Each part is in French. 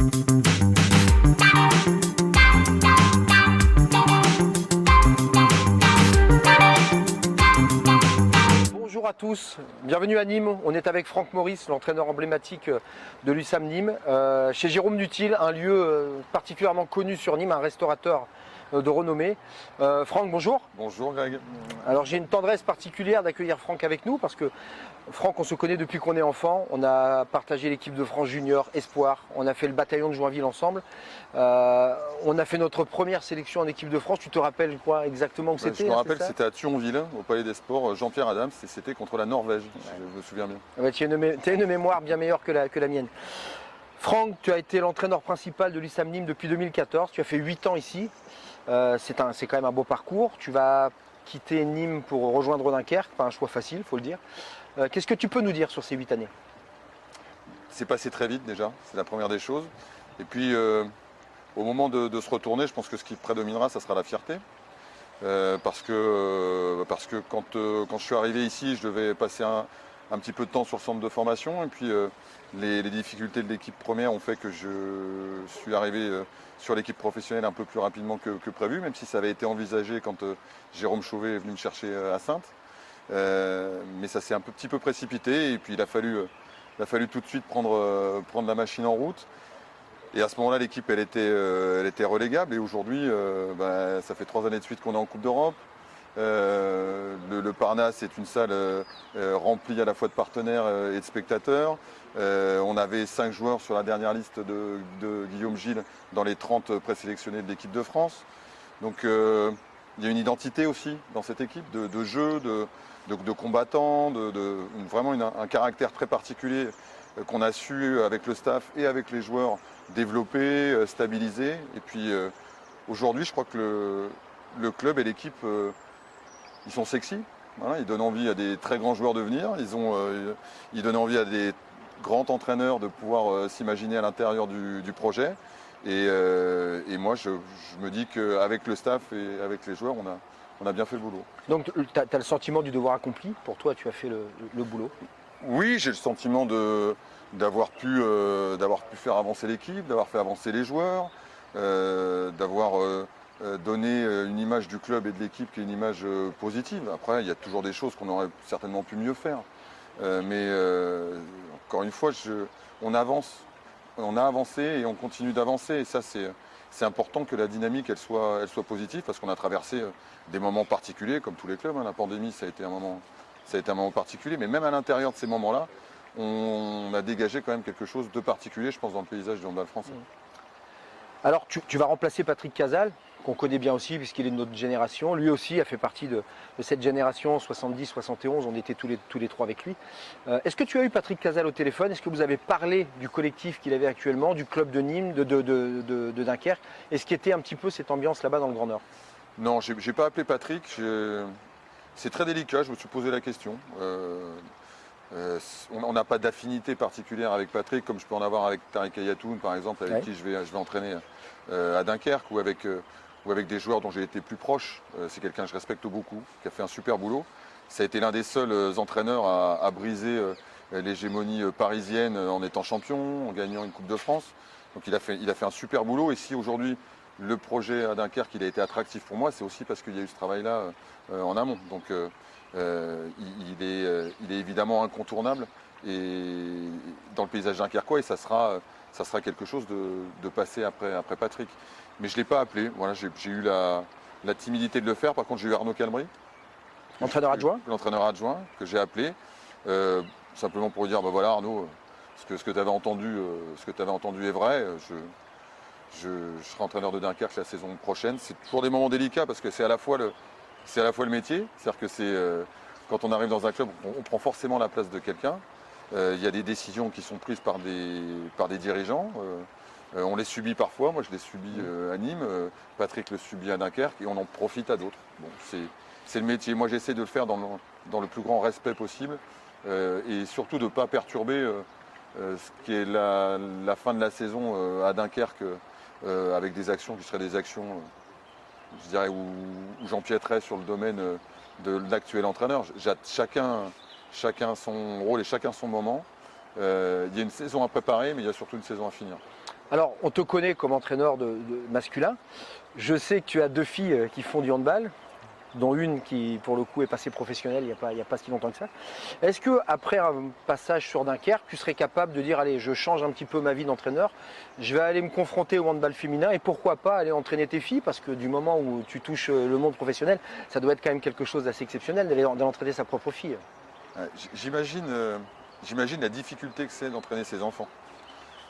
Bonjour à tous, bienvenue à Nîmes. On est avec Franck Maurice, l'entraîneur emblématique de l'USAM Nîmes, chez Jérôme Duthil, un lieu particulièrement connu sur Nîmes, un restaurateur de renommée. Franck, bonjour. Bonjour Greg. Alors j'ai une tendresse particulière d'accueillir Franck avec nous parce que Franck, on se connaît depuis qu'on est enfant. On a partagé l'équipe de France Junior, Espoir, on a fait le bataillon de Joinville ensemble. On a fait notre première sélection en équipe de France. Tu te rappelles quoi exactement que c'était? Je me rappelle, c'était à Thionville, au Palais des Sports, Jean-Pierre Adams, et c'était contre la Norvège, si je me souviens bien. Ouais, tu as une mémoire bien meilleure que la mienne. Franck, tu as été l'entraîneur principal de l'USAM Nîmes depuis 2014. Tu as fait 8 ans ici. C'est quand même un beau parcours. Tu vas quitter Nîmes pour rejoindre Dunkerque. Pas un choix facile, il faut le dire. Qu'est-ce que tu peux nous dire sur ces 8 années? C'est passé très vite déjà, c'est la première des choses. Et puis, au moment de se retourner, je pense que ce qui prédominera, ça sera la fierté. Parce que quand je suis arrivé ici, je devais passer un petit peu de temps sur le centre de formation. Et puis, les difficultés de l'équipe première ont fait que je suis arrivé sur l'équipe professionnelle un peu plus rapidement que prévu, même si ça avait été envisagé quand Jérôme Chauvet est venu me chercher à Saintes. Mais ça s'est un petit peu précipité et puis il a fallu tout de suite prendre la machine en route. Et à ce moment-là, l'équipe elle était relégable et aujourd'hui, ça fait 3 années de suite qu'on est en Coupe d'Europe. Le Parnasse est une salle remplie à la fois de partenaires et de spectateurs. On avait 5 joueurs sur la dernière liste de Guillaume Gilles dans les 30 présélectionnés de l'équipe de France. Donc il y a une identité aussi dans cette équipe de jeu, de combattants, vraiment un caractère très particulier qu'on a su avec le staff et avec les joueurs développer, stabiliser. Et puis aujourd'hui, je crois que le club et l'équipe, ils sont sexy. Voilà, ils donnent envie à des très grands joueurs de venir. Ils donnent envie à des grands entraîneurs de pouvoir s'imaginer à l'intérieur du projet. Et moi, je me dis qu'avec le staff et avec les joueurs, on a bien fait le boulot. Donc tu as le sentiment du devoir accompli. Pour toi, tu as fait le boulot. Oui, j'ai le sentiment d'avoir pu faire avancer l'équipe, d'avoir fait avancer les joueurs, d'avoir donné une image du club et de l'équipe qui est une image positive. Après, il y a toujours des choses qu'on aurait certainement pu mieux faire. Mais encore une fois, on avance. On a avancé et on continue d'avancer. Et ça, c'est important que la dynamique elle soit positive parce qu'on a traversé des moments particuliers, comme tous les clubs. La pandémie, ça a été un moment particulier. Mais même à l'intérieur de ces moments-là, on a dégagé quand même quelque chose de particulier, je pense, dans le paysage du handball français. Alors, tu vas remplacer Patrick Casal, qu'on connaît bien aussi puisqu'il est de notre génération. Lui aussi a fait partie de cette génération 70-71, on était tous les trois avec lui. Est-ce que tu as eu Patrick Casal au téléphone? Est-ce que vous avez parlé du collectif qu'il avait actuellement, du club de Nîmes, de Dunkerque? Est-ce qu'était un petit peu cette ambiance là-bas dans le Grand Nord? Non, j'ai pas appelé Patrick. C'est très délicat, je me suis posé la question. On n'a pas d'affinité particulière avec Patrick, comme je peux en avoir avec Tariq Ayatoun, par exemple, avec qui je vais entraîner à Dunkerque, ou avec des joueurs dont j'ai été plus proche. C'est quelqu'un que je respecte beaucoup, qui a fait un super boulot. Ça a été l'un des seuls entraîneurs à briser l'hégémonie parisienne en étant champion, en gagnant une Coupe de France. Donc il a fait un super boulot. Et si aujourd'hui le projet à Dunkerque il a été attractif pour moi, c'est aussi parce qu'il y a eu ce travail-là en amont. Donc il est évidemment incontournable dans le paysage dunkerquois et ça sera quelque chose de passer après Patrick. Mais je ne l'ai pas appelé, voilà, j'ai eu la timidité de le faire. Par contre, j'ai eu Arnaud Calmery, l'entraîneur adjoint, que j'ai appelé, simplement pour lui dire, voilà Arnaud, ce que tu avais entendu est vrai, je serai entraîneur de Dunkerque la saison prochaine. C'est toujours des moments délicats parce que c'est à la fois le métier, c'est-à-dire que quand on arrive dans un club, on prend forcément la place de quelqu'un. Il y a des décisions qui sont prises par des dirigeants. On les subit parfois, moi je les subis à Nîmes, Patrick le subit à Dunkerque et on en profite à d'autres. Bon, c'est le métier. Moi j'essaie de le faire dans le plus grand respect possible et surtout de ne pas perturber ce qui est la fin de la saison à Dunkerque avec des actions qui seraient des actions, je dirais, où j'empiéterais sur le domaine de l'actuel entraîneur. Chacun son rôle et chacun son moment. Il y a une saison à préparer, mais il y a surtout une saison à finir. Alors, on te connaît comme entraîneur de masculin. Je sais que tu as 2 filles qui font du handball, dont une qui, pour le coup, est passée professionnelle il y a pas si longtemps que ça. Est-ce qu'après un passage sur Dunkerque, tu serais capable de dire, allez, je change un petit peu ma vie d'entraîneur, je vais aller me confronter au handball féminin et pourquoi pas aller entraîner tes filles, parce que du moment où tu touches le monde professionnel, ça doit être quand même quelque chose d'assez exceptionnel d'aller entraîner sa propre fille. J'imagine la difficulté que c'est d'entraîner ses enfants.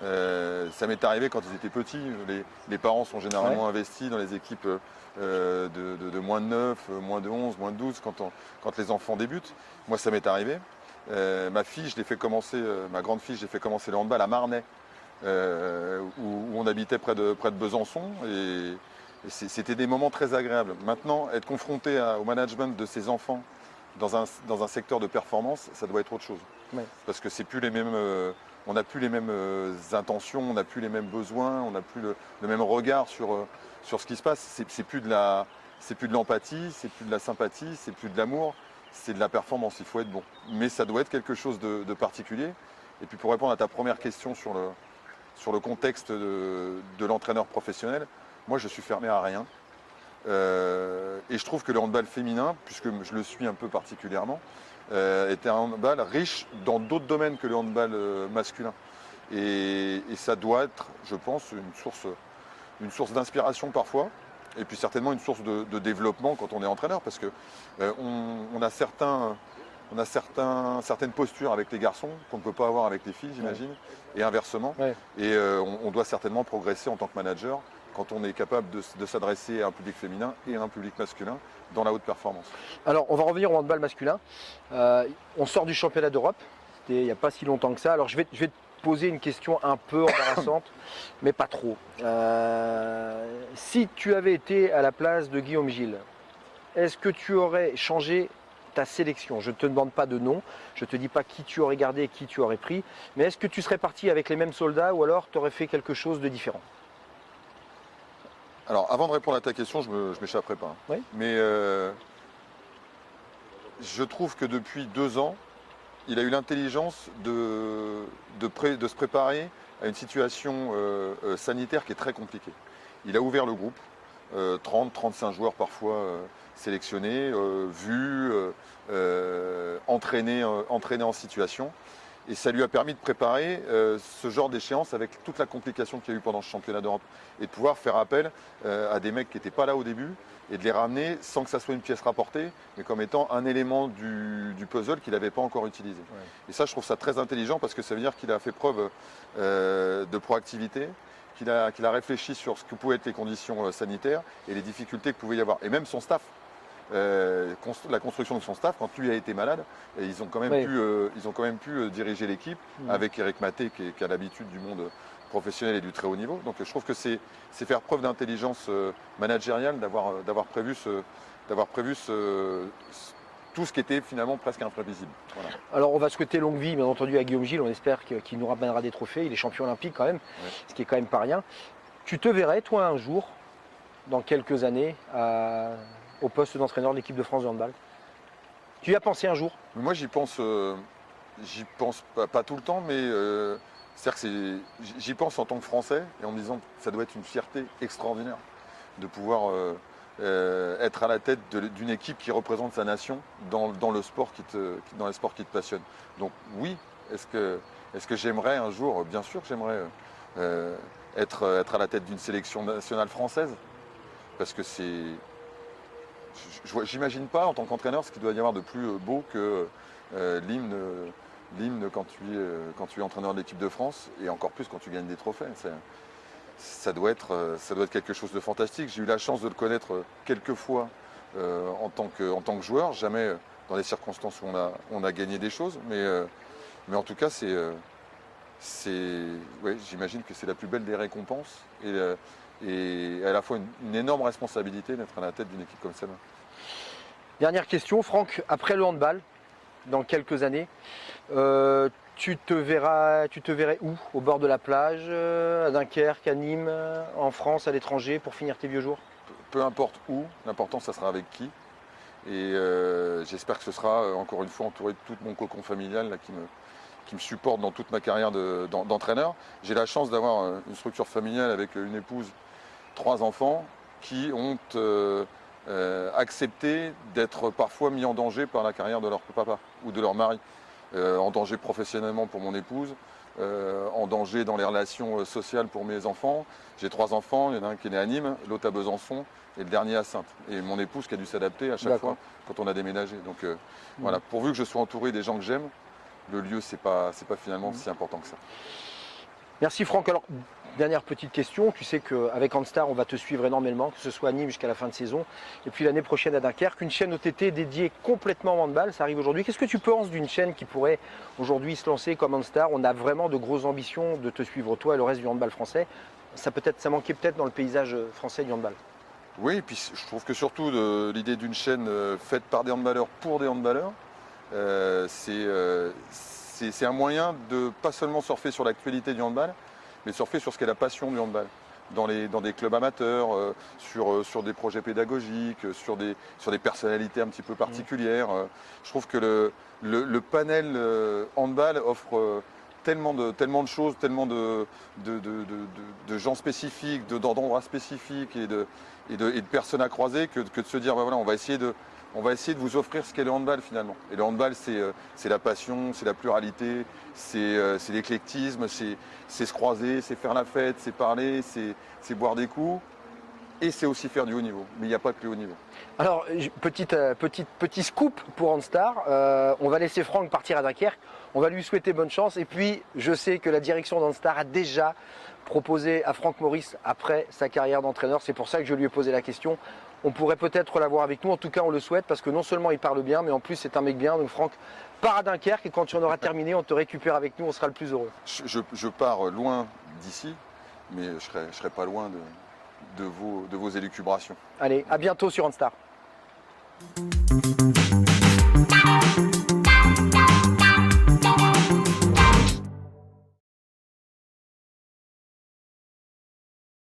Ça m'est arrivé quand ils étaient petits. Les parents sont généralement investis dans les équipes de moins de 9, moins de 11, moins de 12 quand les enfants débutent. Moi, ça m'est arrivé. Ma fille, je l'ai fait commencer, ma grande fille, je l'ai fait commencer le handball à Marnay, où on habitait près de Besançon. Et c'était des moments très agréables. Maintenant, être confronté au management de ses enfants dans un secteur de performance, ça doit être autre chose. Ouais. Parce que c'est plus les mêmes. On n'a plus les mêmes intentions, on n'a plus les mêmes besoins, on n'a plus le même regard sur ce qui se passe. C'est plus de l'empathie, c'est plus de la sympathie, c'est plus de l'amour, c'est de la performance. Il faut être bon. Mais ça doit être quelque chose de particulier. Et puis pour répondre à ta première question sur le contexte de l'entraîneur professionnel, moi je suis fermé à rien. Et je trouve que le handball féminin, puisque je le suis un peu particulièrement, était un handball riche dans d'autres domaines que le handball masculin. Et ça doit être, je pense, une source d'inspiration parfois, et puis certainement une source de développement quand on est entraîneur, parce que on a certaines postures avec les garçons qu'on ne peut pas avoir avec les filles, j'imagine, et inversement. Ouais. Et on doit certainement progresser en tant que manager quand on est capable de s'adresser à un public féminin et à un public masculin dans la haute performance. Alors, on va revenir au handball masculin. On sort du championnat d'Europe, c'était il n'y a pas si longtemps que ça. Alors, je vais te poser une question un peu embarrassante, mais pas trop. Si tu avais été à la place de Guillaume Gilles, est-ce que tu aurais changé ta sélection? Je ne te demande pas de nom, je ne te dis pas qui tu aurais gardé et qui tu aurais pris, mais est-ce que tu serais parti avec les mêmes soldats ou alors tu aurais fait quelque chose de différent? Alors, avant de répondre à ta question, je ne m'échapperai pas. Oui. Mais je trouve que depuis 2 ans, il a eu l'intelligence de se préparer à une situation sanitaire qui est très compliquée. Il a ouvert le groupe, 30, 35 joueurs parfois sélectionnés, vus, entraînés en situation. Et ça lui a permis de préparer ce genre d'échéance avec toute la complication qu'il y a eu pendant ce championnat d'Europe. Et de pouvoir faire appel à des mecs qui n'étaient pas là au début et de les ramener sans que ça soit une pièce rapportée, mais comme étant un élément du puzzle qu'il n'avait pas encore utilisé. Ouais. Et ça, je trouve ça très intelligent parce que ça veut dire qu'il a fait preuve de proactivité, qu'il a réfléchi sur ce que pouvaient être les conditions sanitaires et les difficultés que pouvait y avoir. Et même son staff. La construction de son staff, quand lui a été malade, ils ont quand même pu diriger l'équipe avec Eric Maté qui a l'habitude du monde professionnel et du très haut niveau. Donc je trouve que c'est faire preuve d'intelligence managériale d'avoir prévu tout ce qui était finalement presque imprévisible. Voilà. Alors on va souhaiter longue vie bien entendu à Guillaume Gilles, on espère qu'il nous ramènera des trophées, il est champion olympique quand même, ce qui est quand même pas rien. Tu te verrais toi un jour, dans quelques années, au poste d'entraîneur de l'équipe de France de handball? Tu y as pensé un jour? Moi j'y pense pas tout le temps, mais j'y pense en tant que Français et en me disant que ça doit être une fierté extraordinaire de pouvoir être à la tête d'une équipe qui représente sa nation dans les sports qui te passionnent. Donc oui, est-ce que j'aimerais un jour? Bien sûr que j'aimerais être à la tête d'une sélection nationale française, parce que j'imagine pas en tant qu'entraîneur ce qu'il doit y avoir de plus beau que l'hymne quand tu es entraîneur de l'équipe de France, et encore plus quand tu gagnes des trophées. Ça doit être quelque chose de fantastique. J'ai eu la chance de le connaître quelques fois en tant que joueur, jamais dans des circonstances où on a gagné des choses, mais en tout cas j'imagine que c'est la plus belle des récompenses et à la fois une énorme responsabilité d'être à la tête d'une équipe comme celle-là. Dernière question, Franck, après le handball, dans quelques années, tu te verrais où? Au bord de la plage, à Dunkerque, à Nîmes, en France, à l'étranger, pour finir tes vieux jours? Peu importe où, l'important ça sera avec qui. Et j'espère que ce sera encore une fois entouré de tout mon cocon familial là, qui me supportent dans toute ma carrière d'entraîneur. J'ai la chance d'avoir une structure familiale avec une épouse, 3 enfants qui ont accepté d'être parfois mis en danger par la carrière de leur papa ou de leur mari. En danger professionnellement pour mon épouse, en danger dans les relations sociales pour mes enfants. J'ai 3 enfants, il y en a un qui est né à Nîmes, l'autre à Besançon et le dernier à Saintes. Et mon épouse qui a dû s'adapter à chaque fois quand on a déménagé. Donc voilà, pourvu que je sois entouré des gens que j'aime, le lieu c'est pas finalement si important que ça. Merci Franck. Alors, dernière petite question. Tu sais qu'avec Handstar, on va te suivre énormément, que ce soit à Nîmes jusqu'à la fin de saison. Et puis l'année prochaine à Dunkerque, une chaîne OTT dédiée complètement au handball. Ça arrive aujourd'hui. Qu'est-ce que tu penses d'une chaîne qui pourrait aujourd'hui se lancer comme Handstar? On a vraiment de grosses ambitions de te suivre, toi et le reste du handball français. Ça manquait peut-être dans le paysage français du handball. Oui, et puis je trouve que surtout l'idée d'une chaîne faite par des handballeurs pour des handballeurs, c'est un moyen de pas seulement surfer sur l'actualité du handball, mais surfer sur ce qu'est la passion du handball. Dans des clubs amateurs, sur des projets pédagogiques, sur des personnalités un petit peu particulières. Je trouve que le panel handball offre tellement de choses, tellement de gens spécifiques, d'endroits spécifiques et de personnes à croiser que de se dire, ben voilà, on va essayer de vous offrir ce qu'est le handball finalement. Et le handball, c'est la passion, c'est la pluralité, c'est l'éclectisme, c'est se croiser, c'est faire la fête, c'est parler, c'est boire des coups. Et c'est aussi faire du haut niveau. Mais il n'y a pas que le haut niveau. Alors, petit scoop pour Handstar. On va laisser Franck partir à Dunkerque. On va lui souhaiter bonne chance. Et puis, je sais que la direction d'Handstar a déjà proposé à Franck Maurice, après sa carrière d'entraîneur, c'est pour ça que je lui ai posé la question, on pourrait peut-être l'avoir avec nous. En tout cas, on le souhaite parce que non seulement il parle bien, mais en plus, c'est un mec bien. Donc, Franck, pars à Dunkerque et quand tu en auras terminé, on te récupère avec nous. On sera le plus heureux. Je pars loin d'ici, mais je serai pas loin de vos élucubrations. Allez, à bientôt sur Handstar.